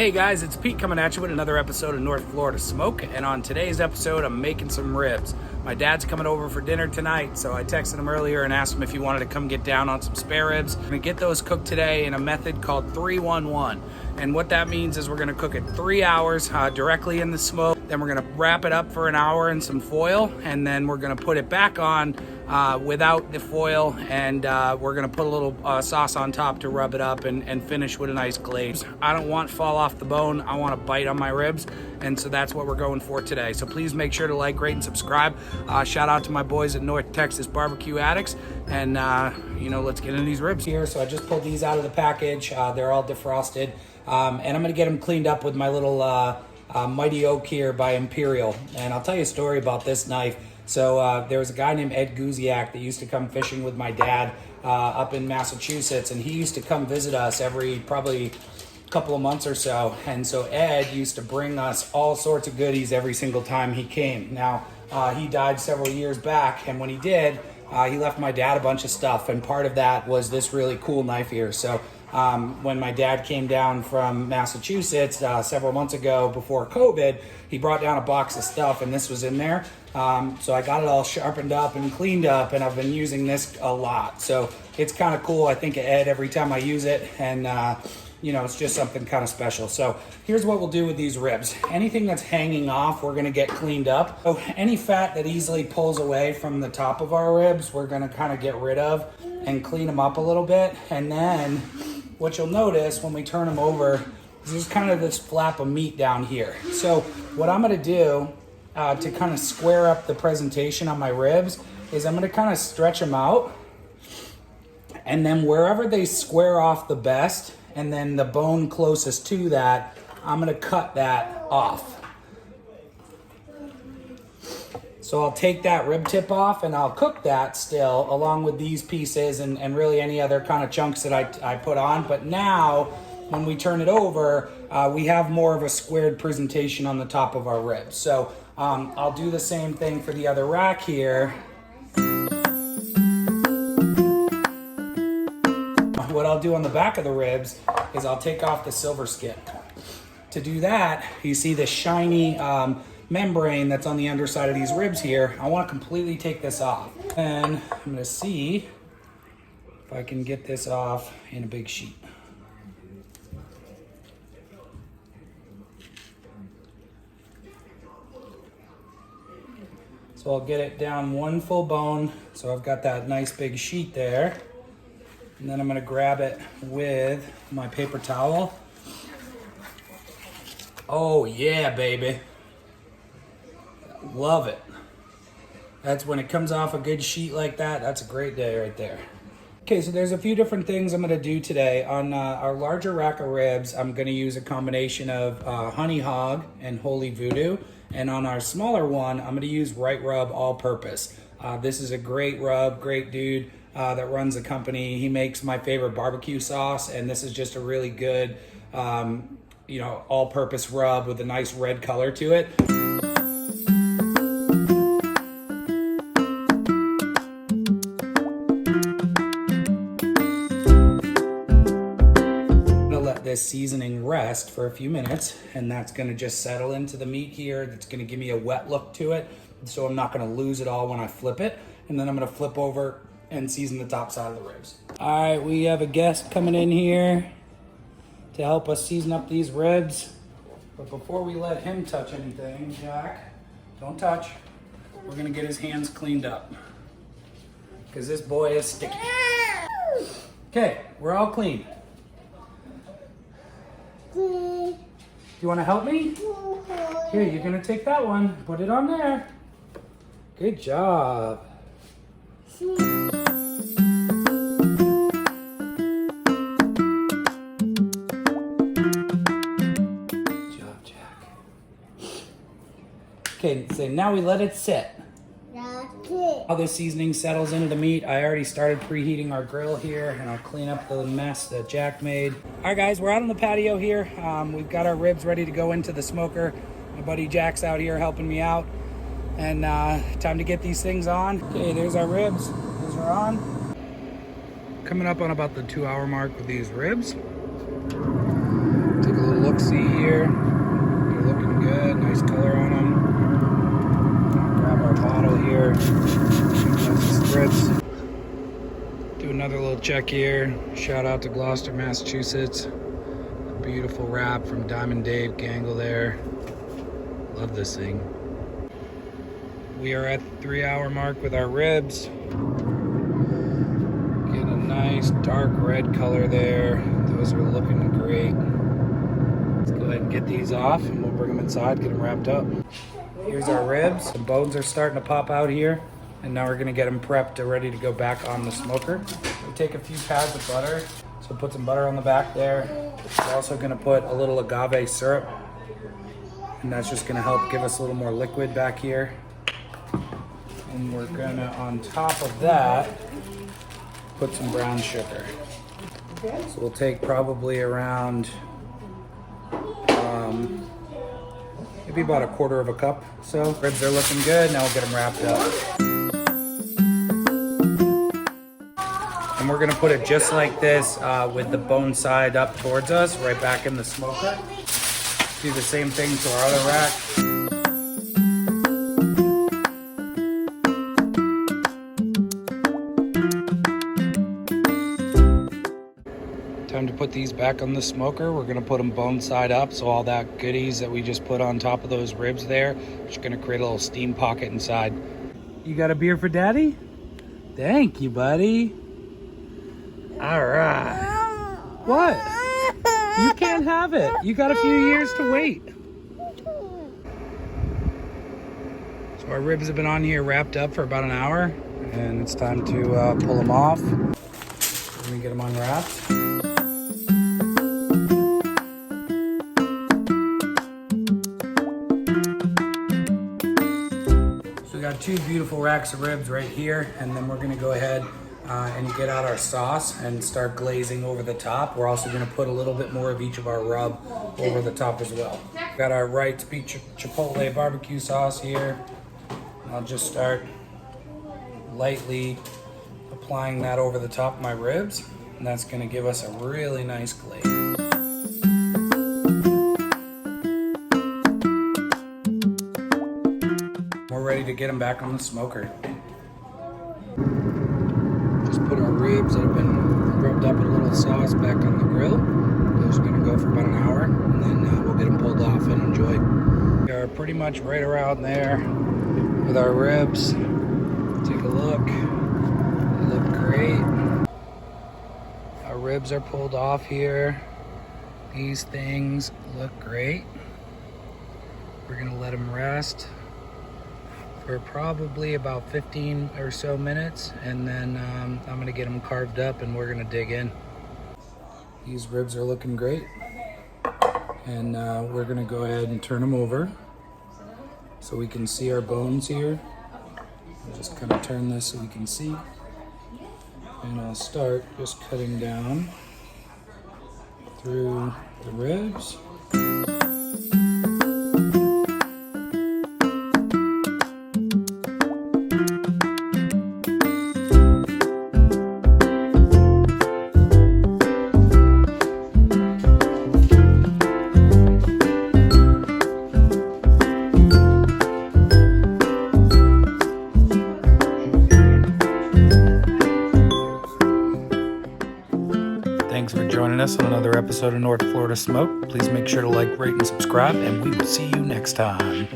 Hey guys, it's Pete coming at you with another episode of North Florida Smoke, and on today's episode I'm making some ribs. My dad's coming over for dinner tonight, so I texted him earlier and asked him if he wanted to come get down on some spare ribs. We're gonna get those cooked today in a method called 3-1-1, and what that means is we're gonna cook it 3 hours directly in the smoke, then we're gonna wrap it up for an hour in some foil, and then we're gonna put it back on without the foil, and we're gonna put a little sauce on top to rub it up and finish with a nice glaze. I don't want fall off the bone, I want a bite on my ribs, and so that's what we're going for today. So please make sure to like, rate, and subscribe. Shout out to my boys at North Texas Barbecue Addicts, and let's get into these ribs here. So I just pulled these out of the package. They're all defrosted, and I'm gonna get them cleaned up with my little Mighty Oak here by Imperial. And I'll tell you a story about this knife. So there was a guy named Ed Guziak that used to come fishing with my dad up in Massachusetts, and he used to come visit us every probably couple of months or so. And so Ed used to bring us all sorts of goodies every single time he came. Now he died several years back, and when he did, he left my dad a bunch of stuff, and part of that was this really cool knife here. So when my dad came down from Massachusetts several months ago before COVID, he brought down a box of stuff, and this was in there. So I got it all sharpened up and cleaned up, and I've been using this a lot. So it's kind of cool. I think of Ed every time I use it, and it's just something kind of special. So here's what we'll do with these ribs. Anything that's hanging off, we're gonna get cleaned up. So any fat that easily pulls away from the top of our ribs, we're gonna kind of get rid of and clean them up a little bit. And then what you'll notice when we turn them over is there's kind of this flap of meat down here. So what I'm gonna do to kind of square up the presentation on my ribs is I'm gonna kind of stretch them out, and then wherever they square off the best, and then the bone closest to that, I'm gonna cut that off. So I'll take that rib tip off and I'll cook that still along with these pieces and really any other kind of chunks that I put on. But now when we turn it over, we have more of a squared presentation on the top of our ribs. So I'll do the same thing for the other rack here. What I'll do on the back of the ribs is I'll take off the silver skin. To do that, you see the shiny membrane that's on the underside of these ribs here. I want to completely take this off. And I'm going to see if I can get this off in a big sheet. So I'll get it down one full bone. So I've got that nice big sheet there. And then I'm gonna grab it with my paper towel. Oh yeah, baby. Love it. That's when it comes off a good sheet like that, that's a great day right there. Okay, so there's a few different things I'm gonna do today. On our larger rack of ribs, I'm gonna use a combination of Honey Hog and Holy Voodoo. And on our smaller one, I'm gonna use Wright Rub All Purpose. This is a great rub, great dude that runs the company. He makes my favorite barbecue sauce, and this is just a really good, all-purpose rub with a nice red color to it. This seasoning rest for a few minutes, and that's going to just settle into the meat here. That's going to give me a wet look to it, so I'm not going to lose it all when I flip it. And then I'm going to flip over and season the top side of the ribs. All right, we have a guest coming in here to help us season up these ribs. But before we let him touch anything, Jack, don't touch. We're going to get his hands cleaned up because this boy is sticky. Okay, we're all clean. You want to help me? Here, you're going to take that one. Put it on there. Good job. Good job, Jack. Okay, so now we let it sit. How this seasoning settles into the meat, I already started preheating our grill here, and I'll clean up the mess that Jack made. All right, guys, we're out on the patio here. We've got our ribs ready to go into the smoker. My buddy Jack's out here helping me out, and time to get these things on. Okay, there's our ribs. Those are on. Coming up on about the 2-hour mark with these ribs. Take a little look look-see here. They're looking good, nice color on them. Grab our bottle here. Spritz. Do another little check here. Shout out to Gloucester, Massachusetts. A beautiful wrap from Diamond Dave Gangle there. Love this thing. We are at the 3-hour mark with our ribs. Getting a nice dark red color there. Those are looking great. Let's go ahead and get these off and we'll bring them inside, get them wrapped up. Here's our ribs. The bones are starting to pop out here. And now we're gonna get them prepped and ready to go back on the smoker. We take a few pads of butter. So put some butter on the back there. We're also gonna put a little agave syrup. And that's just gonna help give us a little more liquid back here. And we're gonna, on top of that, put some brown sugar. So we'll take probably around, maybe about 1/4 cup. So ribs are looking good. Now we'll get them wrapped up. And we're gonna put it just like this with the bone side up towards us, right back in the smoker. Do the same thing to our other rack. Time to put these back on the smoker. We're gonna put them bone side up, so all that goodies that we just put on top of those ribs there, just gonna create a little steam pocket inside. You got a beer for Daddy? Thank you, buddy. All right. What? You can't have it. You got a few years to wait. So our ribs have been on here wrapped up for about an hour, and it's time to pull them off. Let me get them unwrapped. So we got 2 beautiful racks of ribs right here, and then we're gonna go ahead and get out our sauce and start glazing over the top. We're also gonna put a little bit more of each of our rub over the top as well. Got our Wright beef chipotle barbecue sauce here. I'll just start lightly applying that over the top of my ribs, and that's gonna give us a really nice glaze. We're ready to get them back on the smoker. Just put our ribs that have been rubbed up in a little sauce back on the grill. Those are gonna go for about an hour, and then we'll get them pulled off and enjoy. We are pretty much right around there with our ribs. Take a look. They look great. Our ribs are pulled off here. These things look great. We're gonna let them rest for probably about 15 or so minutes, and then I'm gonna get them carved up and we're gonna dig in. These ribs are looking great, and we're gonna go ahead and turn them over so we can see our bones here. I'll just kind of turn this so we can see, and I'll start just cutting down through the ribs. Thanks for joining us on another episode of North Florida Smoke. Please make sure to like, rate, and subscribe, and we will see you next time.